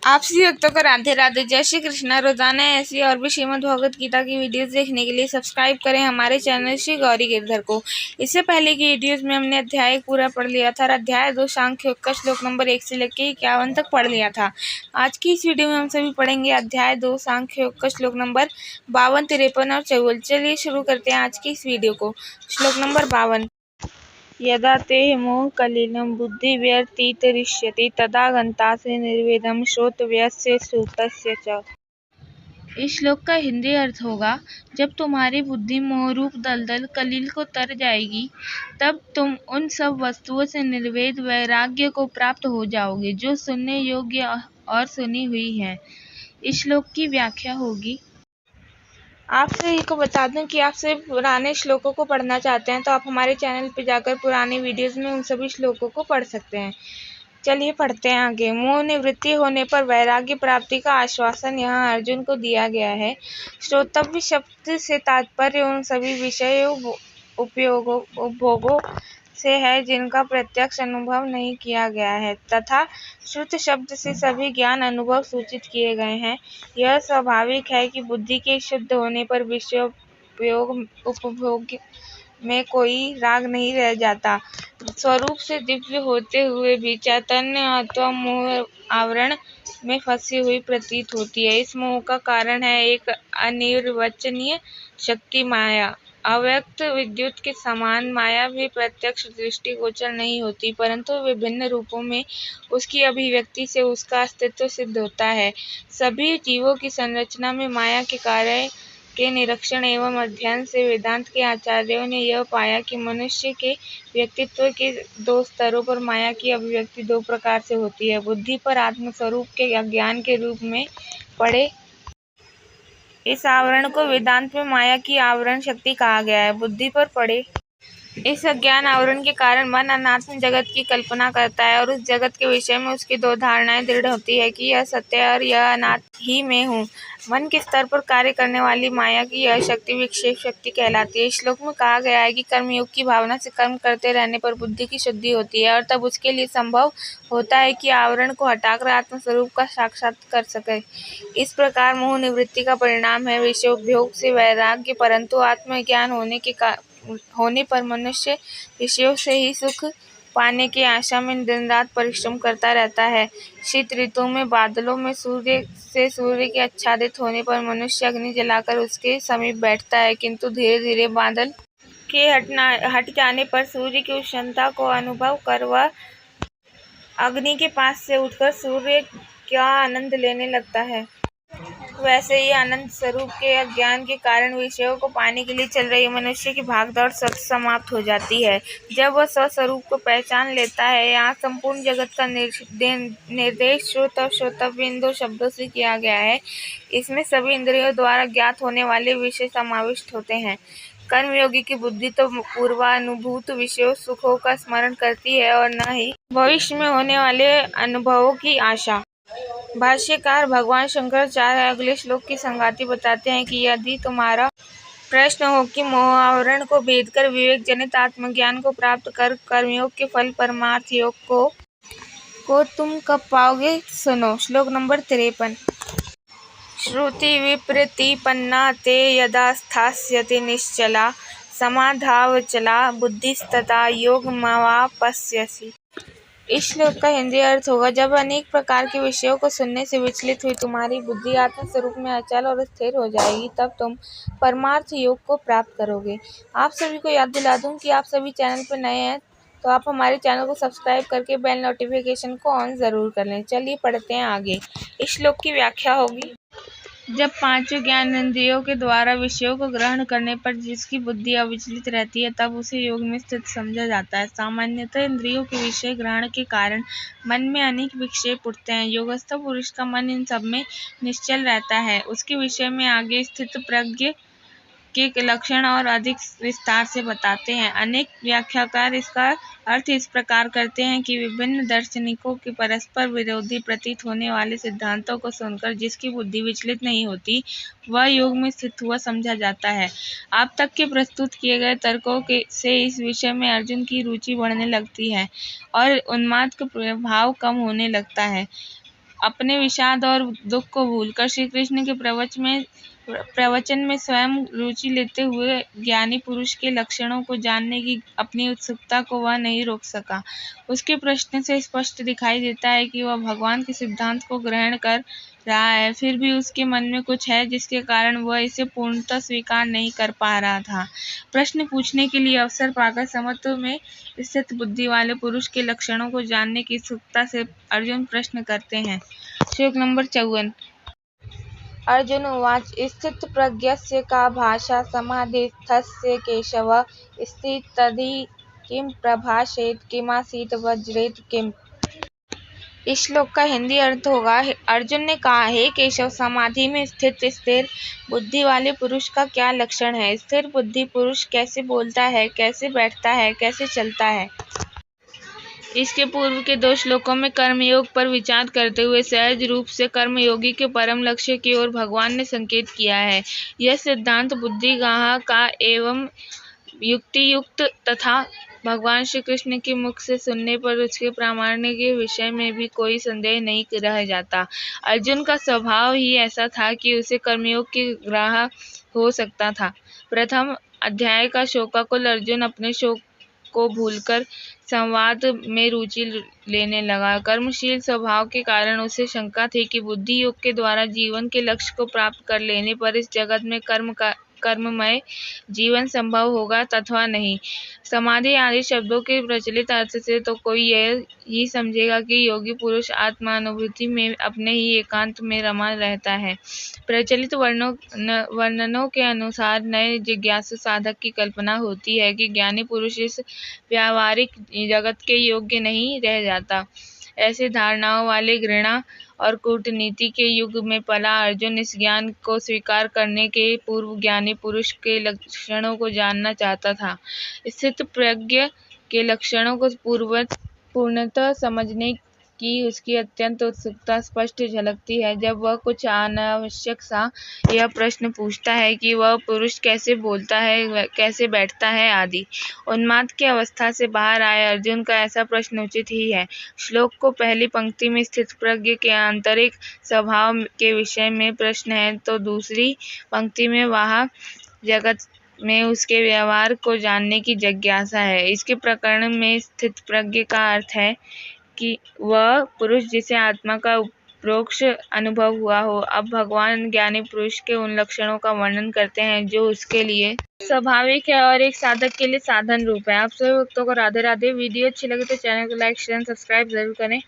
आप सभी भक्तों को राधे राधे, जय श्री कृष्णा। रोजाना ऐसी और भी श्रीमद् भगवत गीता की वीडियोस देखने के लिए सब्सक्राइब करें हमारे चैनल श्री गौरी गिरधर को। इससे पहले की वीडियोस में हमने अध्याय पूरा पढ़ लिया था और अध्याय 2 सांख्य योग का श्लोक नंबर 1 से लेकर 51 तक पढ़ लिया था। आज की इस वीडियो में हम सभी पढ़ेंगे अध्याय 2 सांख्य योग का श्लोक नंबर 52, 53 और 54। चलिए शुरू करते हैं आज की इस वीडियो को। श्लोक नंबर 52। यदा ते मोह कलिलं बुद्धिव्यतिरिच्यते तदा गन्तासि निर्वेदं श्रोतव्यस्य श्रुतस्य च। इस श्लोक का हिंदी अर्थ होगा, जब तुम्हारी बुद्धि मोहरूप दलदल कलिल को तर जाएगी तब तुम उन सब वस्तुओं से निर्वेद वैराग्य को प्राप्त हो जाओगे जो सुनने योग्य और सुनी हुई है। इस श्लोक की व्याख्या होगी। आप सभी को बता दूं कि आप सभी पुराने श्लोकों को पढ़ना चाहते हैं तो आप हमारे चैनल पर जाकर पुरानी वीडियोस में उन सभी श्लोकों को पढ़ सकते हैं। चलिए पढ़ते हैं आगे। मोह निवृत्ति होने पर वैराग्य प्राप्ति का आश्वासन यहाँ अर्जुन को दिया गया है। श्रोतव्य शब्द से तात्पर्य उन सभी विषयों उपभोगों से है जिनका प्रत्यक्ष अनुभव नहीं किया गया है, तथा श्रुत शब्द से सभी ज्ञान अनुभव सूचित किए गए हैं। यह स्वाभाविक है कि बुद्धि के शुद्ध होने पर उपभोग में कोई राग नहीं रह जाता। स्वरूप से दिव्य होते हुए भी चैतन्य अथवा मोह आवरण में फंसी हुई प्रतीत होती है। इस मोह का कारण है एक अनिर्वचनीय शक्ति माया। अव्यक्त विद्युत के समान माया भी प्रत्यक्ष दृष्टिगोचर नहीं होती, परंतु विभिन्न रूपों में उसकी अभिव्यक्ति से उसका अस्तित्व सिद्ध होता है। सभी जीवों की संरचना में माया के कार्य के निरीक्षण एवं अध्ययन से वेदांत के आचार्यों ने यह पाया कि मनुष्य के व्यक्तित्व के 2 स्तरों पर माया की अभिव्यक्ति 2 प्रकार से होती है। बुद्धि पर आत्मस्वरूप के अज्ञान के रूप में पड़े इस आवरण को वेदांत में माया की आवरण शक्ति कहा गया है। बुद्धि पर पड़े इस अज्ञान आवरण के कारण मन अनात्म जगत की कल्पना करता है और उस जगत के विषय में उसकी 2 धारणाएं दृढ़ होती है कि यह सत्य है और यह अनात्म ही में हूँ। मन के स्तर पर कार्य करने वाली माया की यह शक्ति विक्षेप शक्ति कहलाती है। इस श्लोक में कहा गया है कि कर्मयोग की भावना से कर्म करते रहने पर बुद्धि की शुद्धि होती है और तब उसके लिए संभव होता है कि आवरण को हटाकर आत्मस्वरूप का साक्षात कर सके। इस प्रकार मोह निवृत्ति का परिणाम है विषयोपभोग से वैराग्य, परंतु आत्मज्ञान होने पर मनुष्य विषयों से ही सुख पाने की आशा में दिन रात परिश्रम करता रहता है। शीत ऋतु में बादलों में सूर्य के आच्छादित होने पर मनुष्य अग्नि जलाकर उसके समीप बैठता है, किंतु धीरे धीरे बादल के हट जाने पर सूर्य की उष्णता को अनुभव कर वह अग्नि के पास से उठकर सूर्य का आनंद लेने लगता है। वैसे ही अनंत स्वरूप के अज्ञान के कारण विषयों को पाने के लिए चल रही मनुष्य की भागदौड़ समाप्त हो जाती है। जब वह स्वस्वरूप को पहचान लेता है। यहाँ संपूर्ण जगत का निर्देश श्रुत और श्रोतव्य इन 2 शब्दों से किया गया है। इसमें सभी इंद्रियों द्वारा ज्ञात होने वाले विषय समाविष्ट होते हैं। कर्मयोगी की बुद्धि तो पूर्वानुभूत विषयों सुखों का स्मरण करती है और न ही भविष्य में होने वाले अनुभवों की आशा। भाष्यकार भगवान शंकराचार्य अगले श्लोक की संगाति बताते हैं कि यदि तुम्हारा प्रश्न हो कि मोह आवरण को भेद कर विवेक जनित आत्मज्ञान को प्राप्त कर कर्मयोग के फल परमार्थ योग को तुम कब पाओगे, सुनो। श्लोक नंबर 53। श्रुति विप्रतिपन्ना ते यदा स्थास्यति निश्चला समाधावचला बुद्धिस्तथा योगमवाप्स्यसि। इस श्लोक का हिंदी अर्थ होगा, जब अनेक प्रकार के विषयों को सुनने से विचलित हुई तुम्हारी बुद्धि आत्म स्वरूप में अचल और स्थिर हो जाएगी, तब तुम परमार्थ योग को प्राप्त करोगे। आप सभी को याद दिला दूं कि आप सभी चैनल पर नए हैं तो आप हमारे चैनल को सब्सक्राइब करके बेल नोटिफिकेशन को ऑन जरूर कर लें। चलिए पढ़ते हैं आगे। इस श्लोक की व्याख्या होगी, जब 5 ज्ञान इंद्रियों के द्वारा विषयों को ग्रहण करने पर जिसकी बुद्धि अविचलित रहती है तब उसे योग में स्थित समझा जाता है। सामान्यतः इंद्रियों के विषय ग्रहण के कारण मन में अनेक विक्षेप उठते हैं। योगस्थ पुरुष का मन इन सब में निश्चल रहता है। उसके विषय में आगे स्थित प्रज्ञ के लक्षण और अधिक विस्तार से बताते हैं। अनेक व्याख्याकार इसका अर्थ इस प्रकार करते हैं कि विभिन्न दार्शनिकों के परस्पर विरोधी प्रतीत होने वाले सिद्धांतों को सुनकर जिसकी बुद्धि विचलित नहीं होती वह योग में स्थित हुआ समझा जाता है। अब तक के प्रस्तुत किए गए तर्कों से इस विषय में अर्जुन की रुचि बढ़ने लगती है और उन्माद का प्रभाव कम होने लगता है। अपने विषाद और दुख को भूलकर श्री कृष्ण के प्रवचन में स्वयं रुचि लेते हुए ज्ञानी पुरुष के लक्षणों को जानने की अपनी उत्सुकता को वह नहीं रोक सका। उसके प्रश्न से स्पष्ट दिखाई देता है कि वह भगवान के सिद्धांत को ग्रहण कर रहा है, फिर भी उसके मन में कुछ है जिसके कारण वह इसे पूर्णतः स्वीकार नहीं कर पा रहा था। प्रश्न पूछने के लिए अवसर पाकर समत्व में स्थित बुद्धि वाले पुरुष के लक्षणों को जानने की उत्सुकता से अर्जुन प्रश्न करते हैं। श्लोक नंबर 54। अर्जुन उवाच स्थितप्रज्ञस्य का भाषा समाधिस्थस्य केशव स्थितधि किं प्रभाषेत किमासीत वज्रेत किम। इस श्लोक का हिंदी अर्थ होगा, अर्जुन ने कहा, हे केशव, समाधि में स्थित स्थिर बुद्धि वाले पुरुष का क्या लक्षण है? स्थिर बुद्धि पुरुष कैसे बोलता है, कैसे बैठता है, कैसे चलता है? इसके पूर्व के 2 श्लोकों में कर्मयोग पर विचार करते हुए सहज रूप से कर्मयोगी के परम लक्ष्य की ओर भगवान ने संकेत किया है। यह सिद्धांत बुद्धिगाह का एवं युक्तियुक्त तथा भगवान श्री कृष्ण के मुख से सुनने पर उसके प्रामाण्य के विषय में भी कोई संदेह नहीं रह जाता। अर्जुन का स्वभाव ही ऐसा था कि उसे कर्मयोग की ग्राह हो सकता था। प्रथम अध्याय का शोकाकुल अर्जुन अपने शोक को भूलकर संवाद में रुचि लेने लगा। कर्मशील स्वभाव के कारण उसे शंका थी कि बुद्धि योग के द्वारा जीवन के लक्ष्य को प्राप्त कर लेने पर इस जगत में कर्ममय जीवन संभव होगा अथवा नहीं। समाधि आदि शब्दों के प्रचलित अर्थ से तो कोई यह ही समझेगा कि योगी पुरुष आत्मानुभूति में अपने ही एकांत में रमा रहता है। प्रचलित वर्णनों के अनुसार नए जिज्ञासु साधक की कल्पना होती है कि ज्ञानी पुरुष इस व्यावहारिक जगत के योग्य नहीं रह जाता। ऐसे धारणाओं वाले घृणा और कूटनीति के युग में पला अर्जुन इस ज्ञान को स्वीकार करने के पूर्व ज्ञानी पुरुष के लक्षणों को जानना चाहता था। स्थित प्रज्ञ के लक्षणों को पूर्णतः समझने की उसकी अत्यंत उत्सुकता स्पष्ट झलकती है जब वह कुछ अनावश्यक सा यह प्रश्न पूछता है कि वह पुरुष कैसे बोलता है, कैसे बैठता है आदि। उन्माद की अवस्था से बाहर आए अर्जुन का ऐसा प्रश्न उचित ही है। श्लोक को पहली पंक्ति में स्थित प्रज्ञ के आंतरिक स्वभाव के विषय में प्रश्न है तो दूसरी पंक्ति में वह जगत में उसके व्यवहार को जानने की जिज्ञासा है। इसके प्रकरण में स्थित प्रज्ञ का अर्थ है कि वह पुरुष जिसे आत्मा का परोक्ष अनुभव हुआ हो। अब भगवान ज्ञानी पुरुष के उन लक्षणों का वर्णन करते हैं जो उसके लिए स्वाभाविक है और एक साधक के लिए साधन रूप है। आप सभी भक्तों को राधे राधे। वीडियो अच्छी लगे तो चैनल को लाइक, शेयर, सब्सक्राइब जरूर करें।